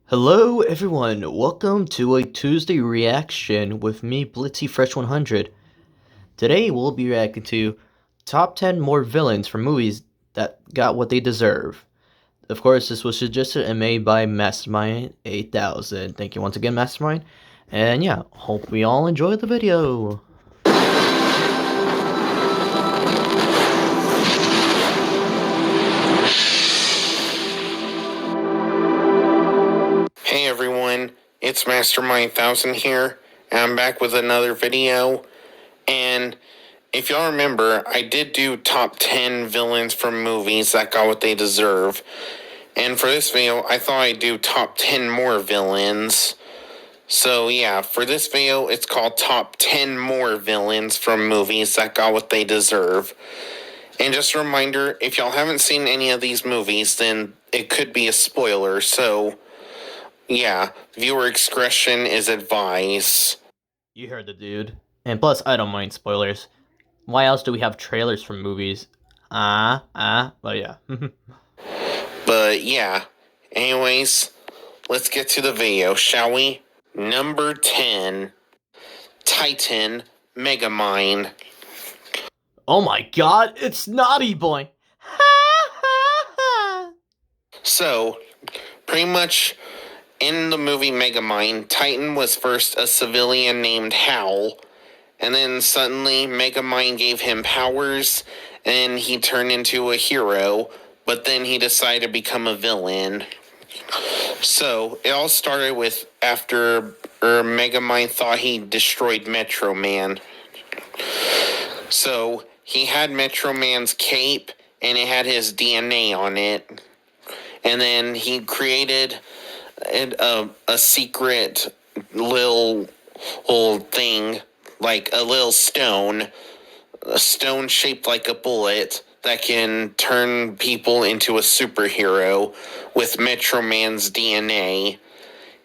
Hello everyone, welcome to a Tuesday reaction with me, Blitzy Fresh 100. Today we'll be reacting to top 10 more villains from movies that got what they deserve. Of course, this was suggested and made by Mastermind 8000. Thank you once again, Mastermind. And yeah, hope we all enjoy the video. Hey everyone, it's Mastermind 1000 here, and I'm back with another video. And if y'all remember, I did do top 10 villains from movies that got what they deserve. And for this video, I thought I'd do top 10 more villains. So yeah, for this video, it's called top 10 more villains from movies that got what they deserve. And just a reminder, if y'all haven't seen any of these movies, then it could be a spoiler, so yeah, viewer discretion is advised. You heard the dude. And plus, I don't mind spoilers. Why else do we have trailers from movies? But yeah. But yeah, anyways, let's get to the video, shall we? Number 10, Titan Megamind. Oh my god, it's Naughty Boy! So, pretty much in the movie Megamind, Titan was first a civilian named Hal, and then suddenly Megamind gave him powers, and he turned into a hero, but then he decided to become a villain. So, it all started with after Megamind thought he destroyed Metro Man. So, he had Metro Man's cape, and it had his DNA on it. And then he created a secret little thing, like a little stone, a stone shaped like a bullet that can turn people into a superhero with Metro Man's DNA.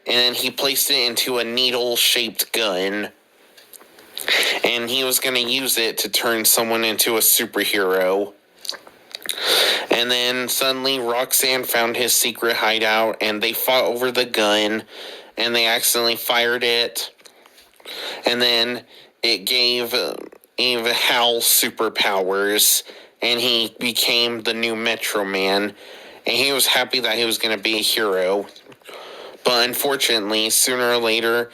And then he placed it into a needle-shaped gun. And he was going to use it to turn someone into a superhero. And then suddenly Roxanne found his secret hideout and they fought over the gun and they accidentally fired it. And then it gave Hal superpowers and he became the new Metro Man. And he was happy that he was going to be a hero. But unfortunately, sooner or later,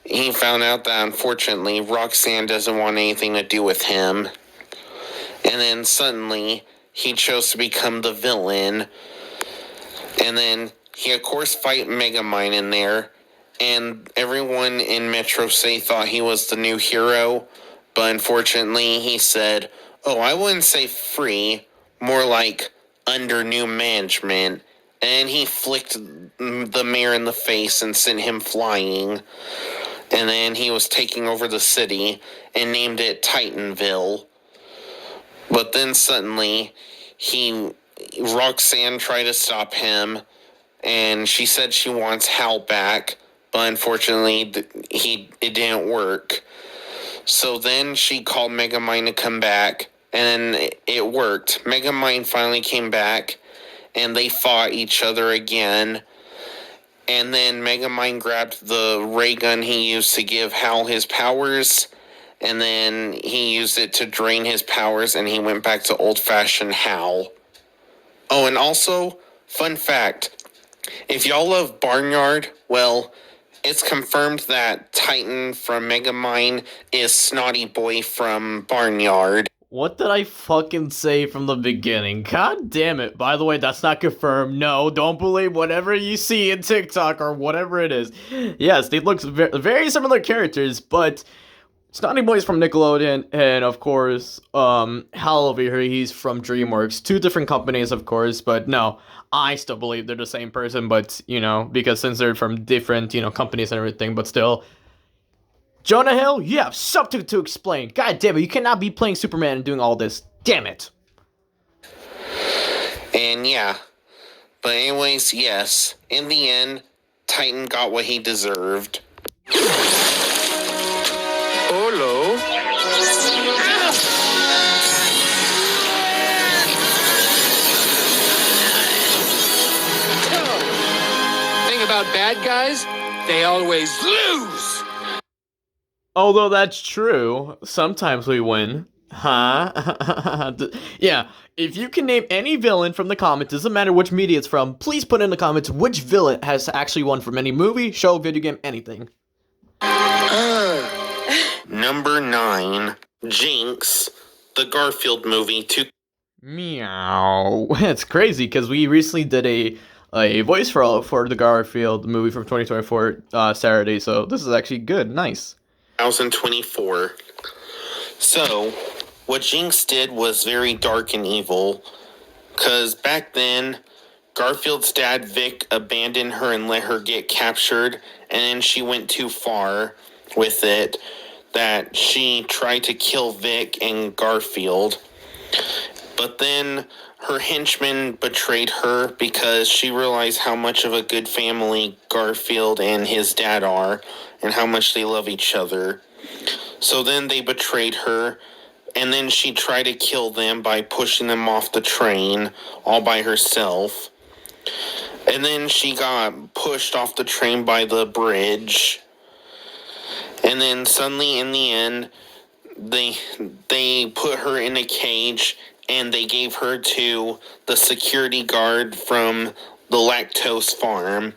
he found out that unfortunately Roxanne doesn't want anything to do with him. And then suddenly he chose to become the villain. And then he, of course, fight Megamind in there. And everyone in Metro City thought he was the new hero. But unfortunately, he said, oh, I wouldn't say free, more like under new management. And he flicked the mayor in the face and sent him flying. And then he was taking over the city and named it Titanville. But then suddenly, Roxanne tried to stop him, and she said she wants Hal back, but unfortunately, it didn't work. So then she called Megamind to come back, and it worked. Megamind finally came back, and they fought each other again. And then Megamind grabbed the ray gun he used to give Hal his powers, and then he used it to drain his powers, and he went back to old-fashioned Hal. Oh, and also, fun fact, if y'all love Barnyard, well, it's confirmed that Titan from Megamind is Snotty Boy from Barnyard. What did I fucking say from the beginning? God damn it. By the way, that's not confirmed. No, don't believe whatever you see in TikTok or whatever it is. Yes, they look very similar characters, but Snotty Boy's from Nickelodeon, and of course, Hal over here, he's from DreamWorks. Two different companies, of course, but no, I still believe they're the same person, but, you know, because since they're from different, you know, companies and everything, but still. Jonah Hill, you have something to explain. God damn it, you cannot be playing Superman and doing all this. Damn it. And yeah, but anyways, yes, in the end, Titan got what he deserved. Hello. thing about bad guys, they always lose. Although that's true, sometimes we win. Huh? Yeah, if you can name any villain from the comics, doesn't matter which media it's from, please put in the comments which villain has actually won from any movie, show, video game, anything. Number 9, Jinx, the Garfield movie. Meow. It's crazy because we recently did a voice for the Garfield movie from 2024 Saturday, so this is actually good. Nice. 2024. So, what Jinx did was very dark and evil, because back then, Garfield's dad, Vic, abandoned her and let her get captured, and then she went too far with it, that she tried to kill Vic and Garfield. But then her henchmen betrayed her because she realized how much of a good family Garfield and his dad are, and how much they love each other. So then they betrayed her, and then she tried to kill them by pushing them off the train all by herself. And then she got pushed off the train by the bridge. And then suddenly in the end, they put her in a cage, and they gave her to the security guard from the lactose farm.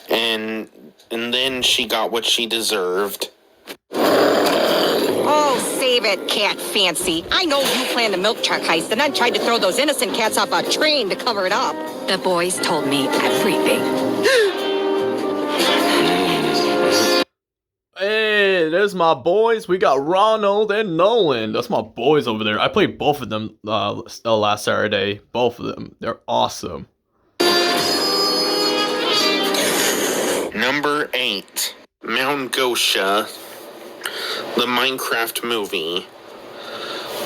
And then she got what she deserved. Oh, save it, Cat Fancy. I know you planned the milk truck heist and then tried to throw those innocent cats off a train to cover it up. The boys told me everything. Hey, there's my boys. We got Ronald and Nolan. That's my boys over there. I played both of them last Saturday. Both of them. They're awesome. Number 8, Mount Gosha, the Minecraft movie.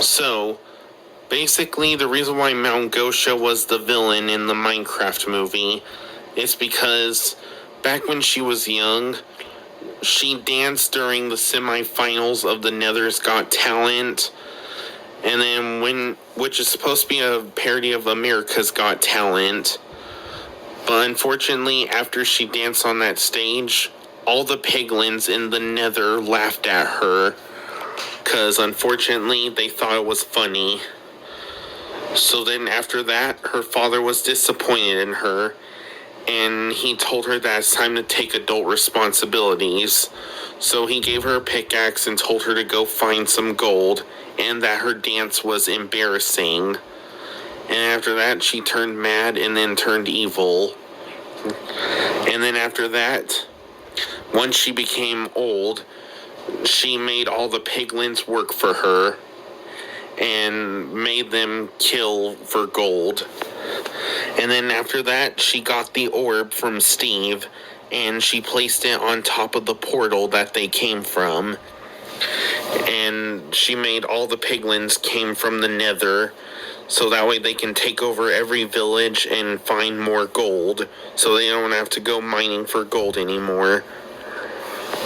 So, basically, the reason why Mount Gosha was the villain in the Minecraft movie is because back when she was young, she danced during the semifinals of the Nether's Got Talent, and then which is supposed to be a parody of America's Got Talent. But unfortunately, after she danced on that stage, all the piglins in the Nether laughed at her, because unfortunately they thought it was funny. So then after that, her father was disappointed in her, and he told her that it's time to take adult responsibilities. So he gave her a pickaxe and told her to go find some gold, and that her dance was embarrassing. And after that, she turned mad and then turned evil. And then after that, once she became old, she made all the piglins work for her and made them kill for gold. And then after that, she got the orb from Steve, and she placed it on top of the portal that they came from. And she made all the piglins came from the Nether, so that way they can take over every village and find more gold, so they don't have to go mining for gold anymore.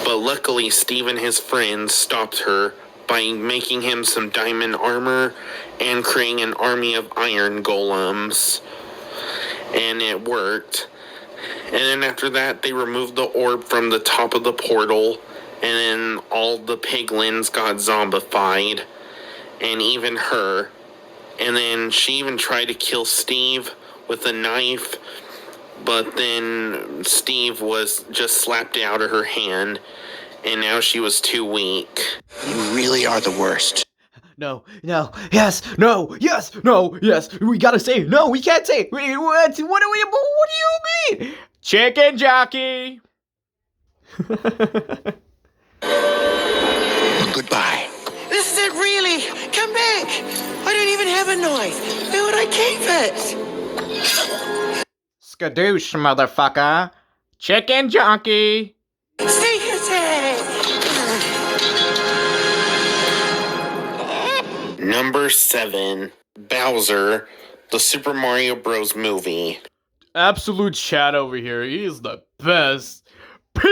But luckily, Steve and his friends stopped her by making him some diamond armor and creating an army of iron golems. And it worked. And then after that, they removed the orb from the top of the portal, and then all the piglins got zombified, and even her. And then she even tried to kill Steve with a knife, but then Steve was just slapped out of her hand, and now she was too weak. You really are the worst. No, yes, no, yes, no, yes. We gotta say, no, we can't say. What do you mean? Chicken jockey. Goodbye. This is it, really. Come back. I don't even have a knife. Where would I keep it? Skadoosh, motherfucker. Chicken jockey. Sneak attack. Number 7, Bowser, the Super Mario Bros. Movie. Absolute chat over here. He is the best. Peach.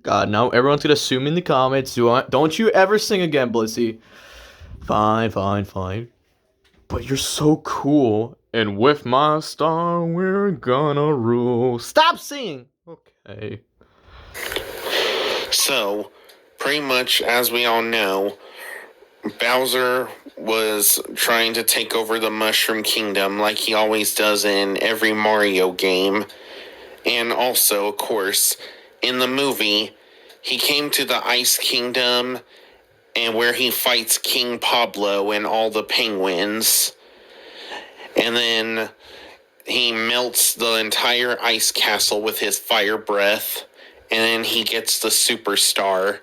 God, now everyone's gonna assume in the comments. Don't you ever sing again, Blitzy. Fine. But you're so cool, and with my star, we're gonna rule. Stop singing! Okay. So, pretty much as we all know, Bowser was trying to take over the Mushroom Kingdom like he always does in every Mario game. And also, of course, in the movie, he came to the Ice Kingdom and where he fights King Pablo and all the penguins. And then he melts the entire ice castle with his fire breath. And then he gets the superstar.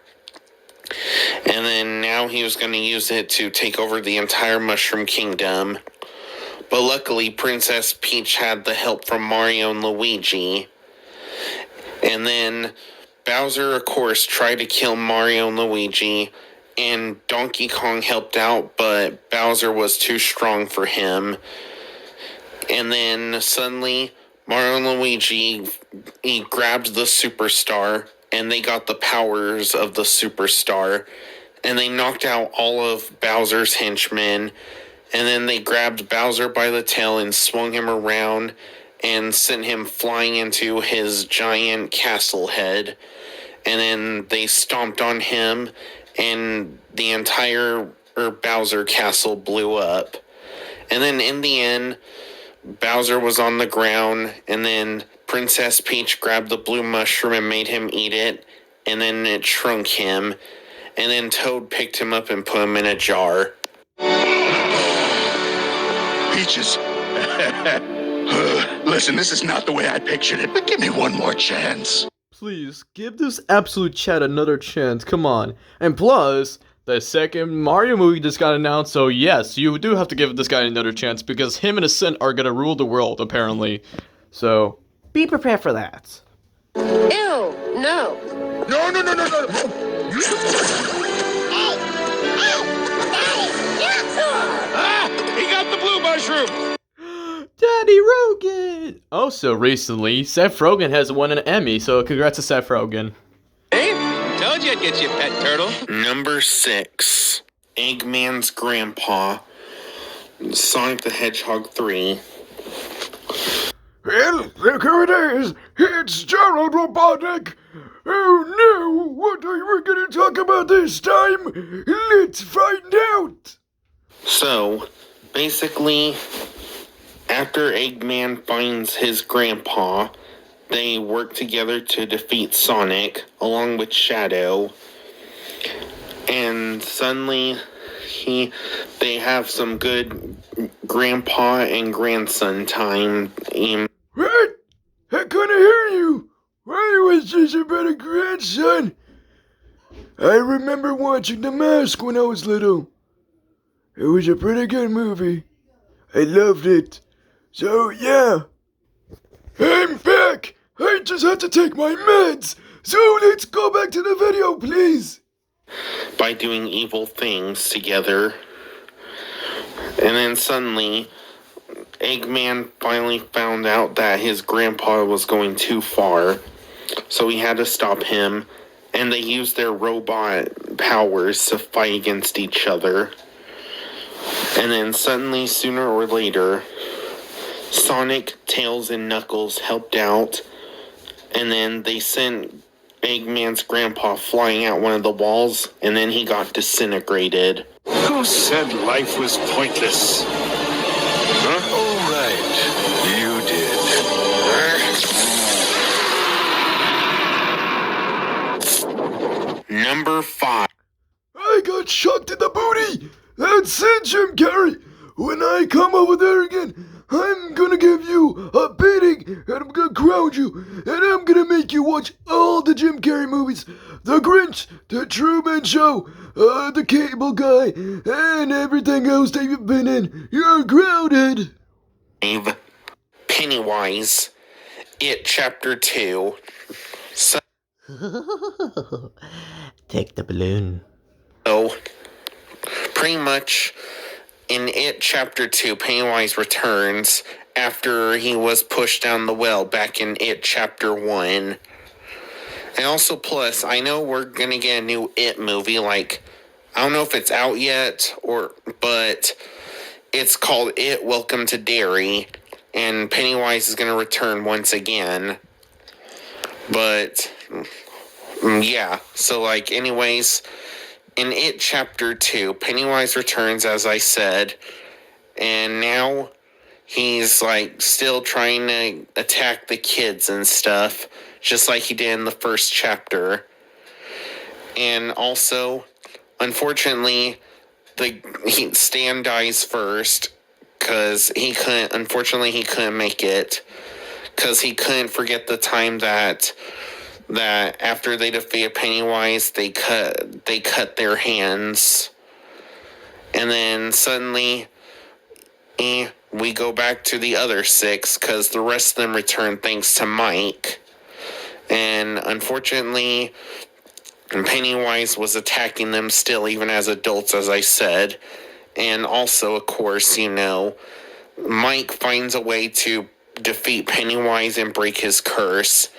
And then now he was going to use it to take over the entire Mushroom Kingdom. But luckily, Princess Peach had the help from Mario and Luigi. And then Bowser, of course, tried to kill Mario and Luigi. And Donkey Kong helped out, but Bowser was too strong for him. And then suddenly, Mario and Luigi, he grabbed the superstar, and they got the powers of the superstar, and they knocked out all of Bowser's henchmen, and then they grabbed Bowser by the tail and swung him around and sent him flying into his giant castle head, and then they stomped on him, and the entire Bowser castle blew up. And then in the end, Bowser was on the ground, and then Princess Peach grabbed the blue mushroom and made him eat it, and then it shrunk him, and then Toad picked him up and put him in a jar. Peaches. Listen, this is not the way I pictured it, but give me one more chance. Please, give this absolute chat another chance, come on. And plus, the second Mario movie just got announced, so yes, you do have to give this guy another chance, because him and his son are gonna rule the world, apparently. So, be prepared for that. Ew, no. No. He got the blue mushroom! Daddy Rogan! Also, recently, Seth Rogen has won an Emmy, so congrats to Seth Rogen. Hey, told you I'd get you a pet turtle. Number 6, Eggman's grandpa, Sonic the Hedgehog 3. Well, look who it is. It's Gerald Robotnik. Oh no, what are we going to talk about this time? Let's find out. So, basically, after Eggman finds his grandpa, they work together to defeat Sonic, along with Shadow. And suddenly, they have some good grandpa and grandson time. What? I couldn't hear you. Why was this about a grandson? I remember watching The Mask when I was little. It was a pretty good movie. I loved it. So, yeah. I'm back. I just had to take my meds. So let's go back to the video, please. By doing evil things together. And then suddenly, Eggman finally found out that his grandpa was going too far. So he had to stop him. And they used their robot powers to fight against each other. And then suddenly, sooner or later, Sonic, Tails, and Knuckles helped out. And then they sent Eggman's grandpa flying out one of the walls, and then he got disintegrated. Who said life was pointless? Huh? Oh, right. You did. Number 5. I got shocked in the booty. That's it, Jim Carrey. When I come over there again, I'm gonna give you a beating, and I'm gonna ground you, and I'm gonna make you watch all the Jim Carrey movies. The Grinch, The Truman Show, The Cable Guy, and everything else that you've been in. You're grounded. Pennywise, It Chapter 2. So, Take the balloon. pretty much in It Chapter 2, Pennywise returns after he was pushed down the well back in It Chapter 1. And also, plus, I know we're gonna get a new It movie, like, I don't know if it's out yet, but it's called It Welcome to Derry, and Pennywise is going to return once again. But, yeah, so, like, anyways, in It Chapter 2, Pennywise returns, as I said, and now he's, like, still trying to attack the kids and stuff, just like he did in the first chapter. And also, unfortunately, Stan dies first, because he couldn't make it, because he couldn't forget the time that after they defeated Pennywise, they cut their hands. And then suddenly, we go back to the other 6, because the rest of them return thanks to Mike. And unfortunately, Pennywise was attacking them still, even as adults, as I said. And also, of course, Mike finds a way to defeat Pennywise and break his curse.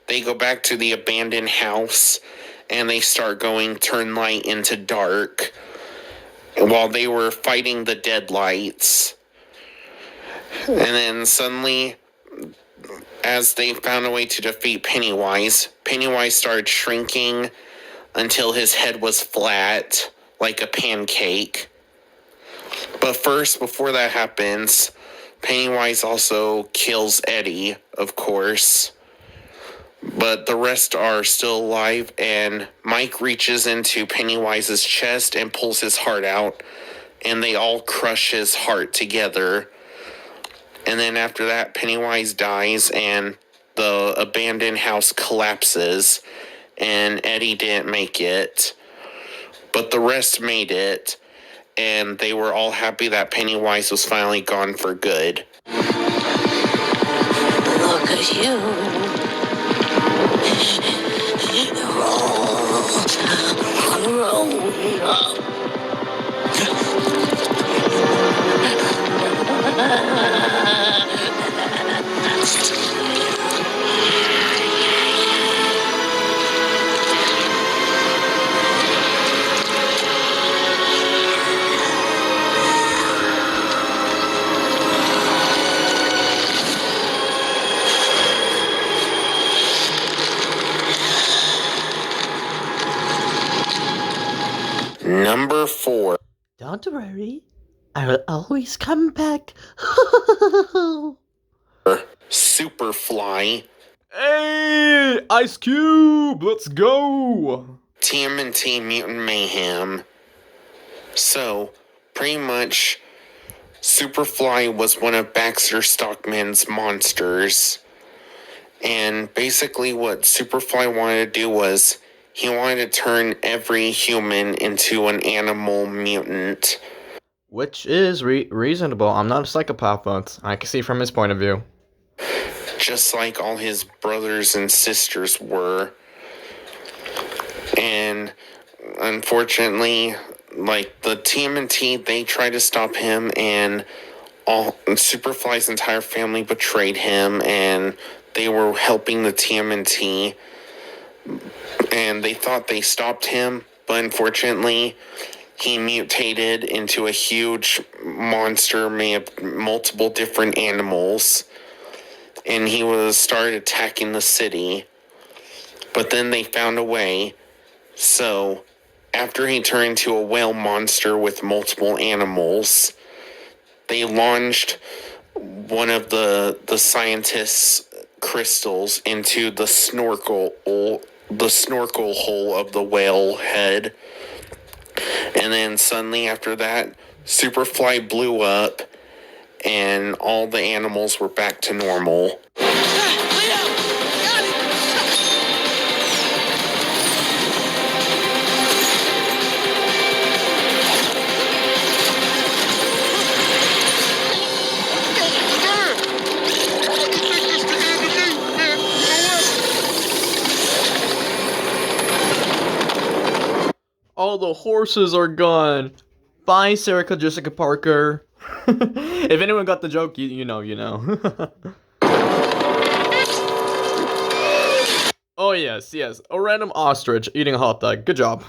They go back to the abandoned house, and they start going turn light into dark while they were fighting the deadlights. And then suddenly, as they found a way to defeat Pennywise started shrinking until his head was flat, like a pancake. But first, before that happens, Pennywise also kills Eddie, of course. But the rest are still alive, and Mike reaches into Pennywise's chest and pulls his heart out, and they all crush his heart together. And then after that, Pennywise dies, and the abandoned house collapses, and Eddie didn't make it. But the rest made it, and they were all happy that Pennywise was finally gone for good. Look at you. Number 4. Don't worry, I will always come back. Superfly. Hey, Ice Cube, let's go. TMNT Mutant Mayhem. So, pretty much, Superfly was one of Baxter Stockman's monsters. And basically what Superfly wanted to do was, he wanted to turn every human into an animal mutant. Which is reasonable. I'm not a psychopath, but I can see from his point of view. Just like all his brothers and sisters were. And unfortunately, like the TMNT, they tried to stop him, and Superfly's entire family betrayed him, and they were helping the TMNT. And they thought they stopped him, but unfortunately, he mutated into a huge monster made of multiple different animals. And he started attacking the city. But then they found a way. So, after he turned into a whale monster with multiple animals, they launched one of the scientists' crystals into the snorkel hole of the whale head. And then suddenly after that, Superfly blew up, and all the animals were back to normal. All the horses are gone. Bye, Sarah Jessica Parker. If anyone got the joke, you know. Oh, yes. A random ostrich eating a hot dog. Good job.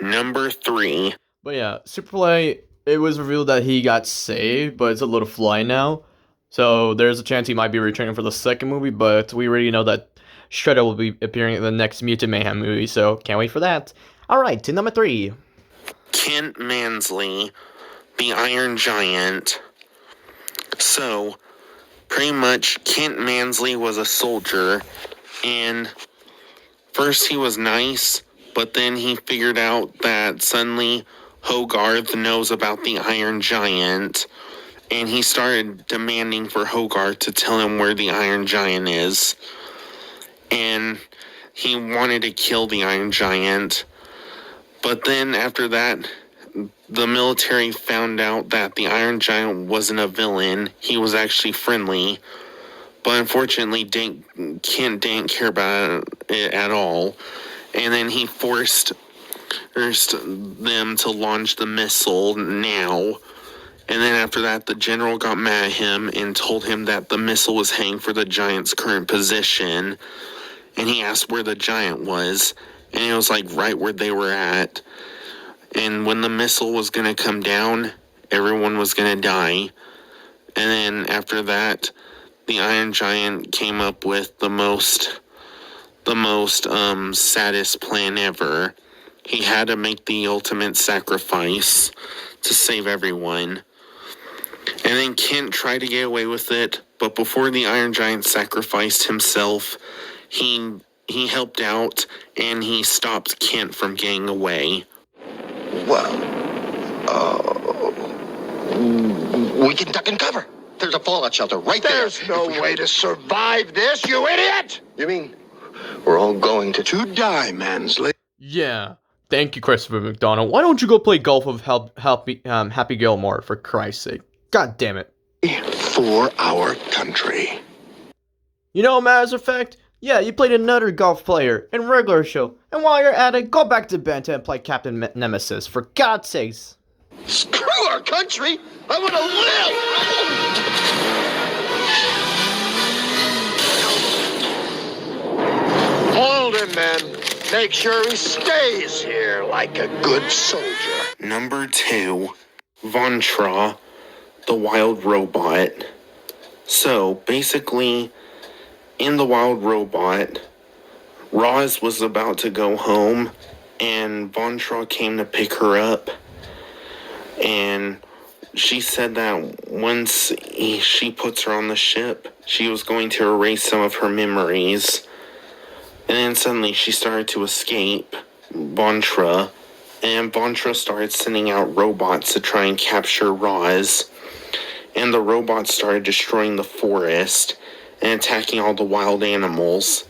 Number 3. But yeah, Superplay, it was revealed that he got saved, but it's a little fly now. So there's a chance he might be returning for the second movie, but we already know that Shredder will be appearing in the next Mutant Mayhem movie, so can't wait for that. Alright, to number 3. Kent Mansley, the Iron Giant. So, pretty much, Kent Mansley was a soldier, and first he was nice, but then he figured out that suddenly Hogarth knows about the Iron Giant, and he started demanding for Hogarth to tell him where the Iron Giant is. And he wanted to kill the Iron Giant. But then after that, the military found out that the Iron Giant wasn't a villain. He was actually friendly. But unfortunately, Kent didn't care about it at all. And then he forced them to launch the missile now. And then after that, the general got mad at him and told him that the missile was heading for the Giant's current position. And he asked where the Giant was. And it was like right where they were at. And when the missile was going to come down, everyone was going to die. And then after that, the Iron Giant came up with the most saddest plan ever. He had to make the ultimate sacrifice to save everyone. And then Kent tried to get away with it, but before the Iron Giant sacrificed himself, he helped out and he stopped Kent from getting away. Well, we can duck and cover. There's a fallout shelter right there. There's no way to survive this, you idiot! You mean we're all going to Die, Mansley. Yeah. Thank you, Christopher McDonald. Why don't you go play golf with Happy Gilmore, for Christ's sake? God damn it. For our country. You know, matter of fact, yeah, you played another golf player in regular show. And while you're at it, go back to Benta and play Captain Nemesis, for God's sakes. Screw our country! I want to live! Hold him, men. Make sure he stays here like a good soldier. Number 2, Vontra, the wild robot. So, basically, in the wild robot, Roz was about to go home, and Vontra came to pick her up. And she said that once she puts her on the ship, she was going to erase some of her memories. And then suddenly she started to escape Vontra, and Vontra started sending out robots to try and capture Roz. And the robots started destroying the forest and attacking all the wild animals.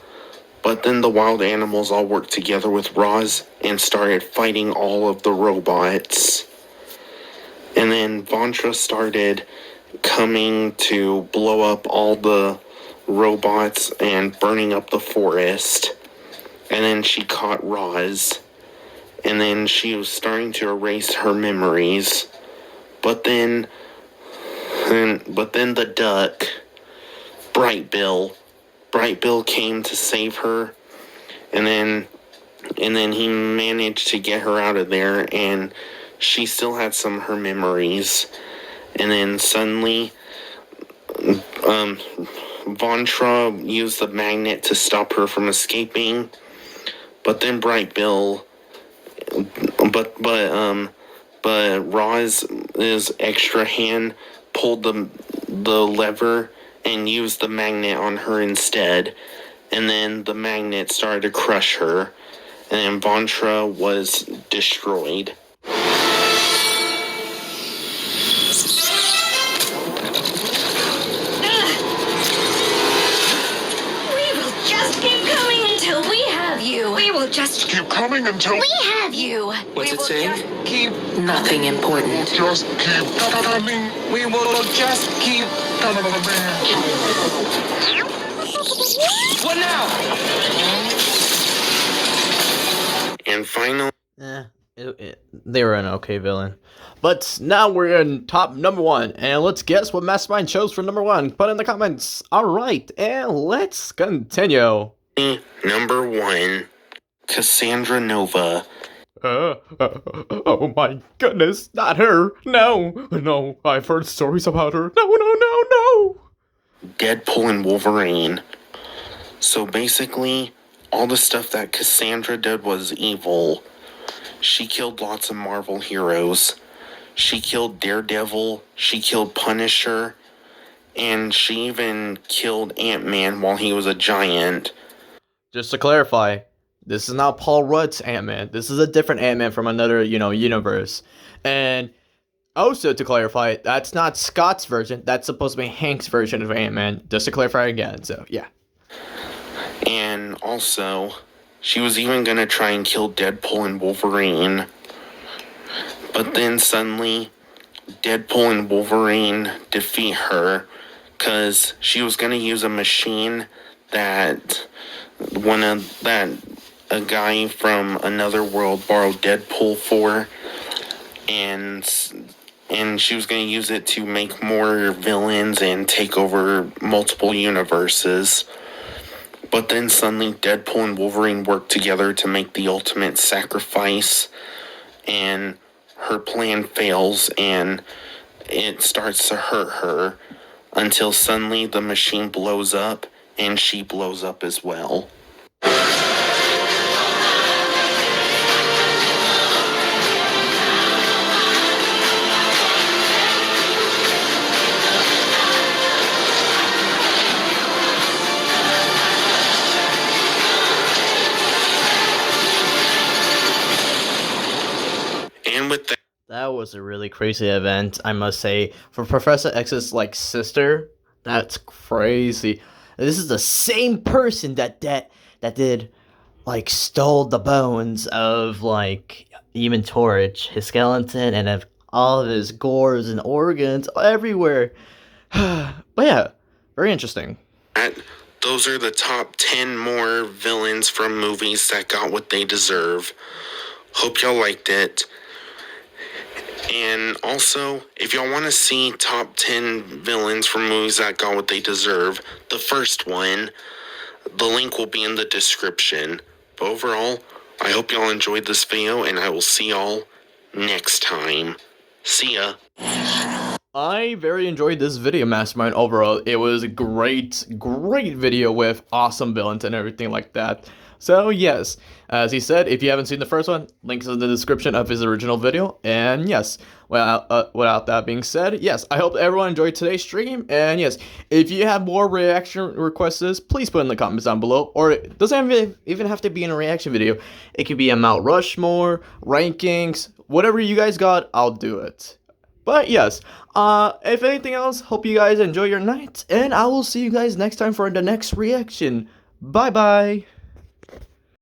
But then the wild animals all worked together with Roz and started fighting all of the robots. And then Vontra started coming to blow up all the robots and burning up the forest. And then she caught Roz. And then she was starting to erase her memories. But then the duck, Bright Bill came to save her. And then he managed to get her out of there, and she still had some of her memories. And then suddenly, Vontra used the magnet to stop her from escaping. But then Bright Bill, but Roz's extra hand pulled the lever and used the magnet on her instead. And then the magnet started to crush her, and then Vontra was destroyed. We will just Keep coming until we have you. What's it saying? keep Nothing important. just keep coming. We will just keep coming. What now? And finally, They were an okay villain. But now we're in top number 1, and let's guess what Mastermind chose for number 1. Put in the comments. Alright, and let's continue. number 1, Cassandra Nova. Oh my goodness, not her. No, no, I've heard stories about her. No, no, no, no. Deadpool and Wolverine. So basically, all the stuff that Cassandra did was evil. She killed lots of Marvel heroes. She killed Daredevil, she killed Punisher, and she even killed Ant-Man while he was a giant. Just to clarify, this is not Paul Rudd's Ant-Man. This is a different Ant-Man from another, universe. And also to clarify, that's not Scott's version. That's supposed to be Hank's version of Ant-Man. Just to clarify again, so yeah. And also, she was even gonna try and kill Deadpool and Wolverine. But then suddenly, Deadpool and Wolverine defeat her because she was gonna use a machine that a guy from another world borrowed Deadpool for, and she was gonna use it to make more villains and take over multiple universes. But then suddenly Deadpool and Wolverine work together to make the ultimate sacrifice, and her plan fails and it starts to hurt her until suddenly the machine blows up and she blows up as well. And with that, That was a really crazy event, I must say. For Professor X's sister, that's crazy. This is the same person that did stole the bones of Human Torch, his skeleton, and of all of his gores and organs everywhere. But yeah, very interesting. those are the top 10 more villains from movies that got what they deserve. Hope y'all liked it. And also, if y'all want to see top 10 villains from movies that got what they deserve, the first one, the link will be in the description. But overall, I hope y'all enjoyed this video, and I will see y'all next time. See ya. I very enjoyed this video, Mastermind, overall. It was a great video with awesome villains and everything like that. So yes, as he said, if you haven't seen the first one, links in the description of his original video. And yes, without that being said, yes, I hope everyone enjoyed today's stream. And yes, if you have more reaction requests, please put in the comments down below. Or it doesn't even have to be in a reaction video. It could be a Mount Rushmore, rankings, whatever you guys got, I'll do it. But yes, if anything else, hope you guys enjoy your night. And I will see you guys next time for the next reaction. Bye bye.